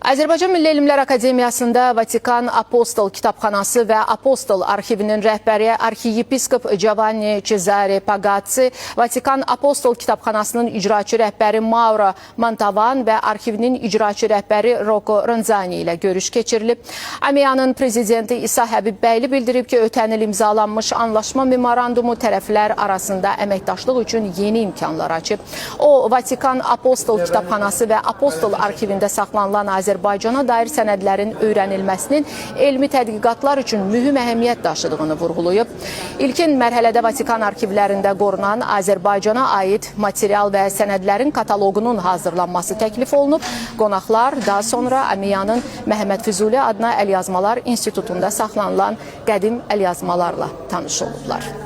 Azərbaycan Milli Elmlər Akademiyasında Vatikan Apostol Kitabxanası və Apostol Arxivinin rəhbəri Arxiyepiskop Giovanni Cesare Pagazzi, Vatikan Apostol Kitabxanasının icraçı rəhbəri Mauro Mantovan və arxivinin icraçı rəhbəri Rocco Ronzani ilə görüş keçirilib. AMİA'nın prezidenti İsa Həbibbəyli bildirib ki, ötən il imzalanmış anlaşma memorandumu tərəflər arasında əməkdaşlıq üçün yeni imkanlar açıb. O, Vatikan Apostol Kitabxanası və Apostol Arxivində saxlanılan Azərbaycana dair sənədlərin öyrənilməsinin elmi tədqiqatlar üçün mühüm əhəmiyyət daşıdığını vurğulayıb. İlkin mərhələdə Vatikan arxivlərində qorunan Azərbaycana aid material və sənədlərin kataloqunun hazırlanması təklif olunub. Qonaqlar daha sonra AMİA'nın Məhəmməd Füzuli adına Əlyazmalar İnstitutunda saxlanılan qədim əlyazmalarla tanış olublar.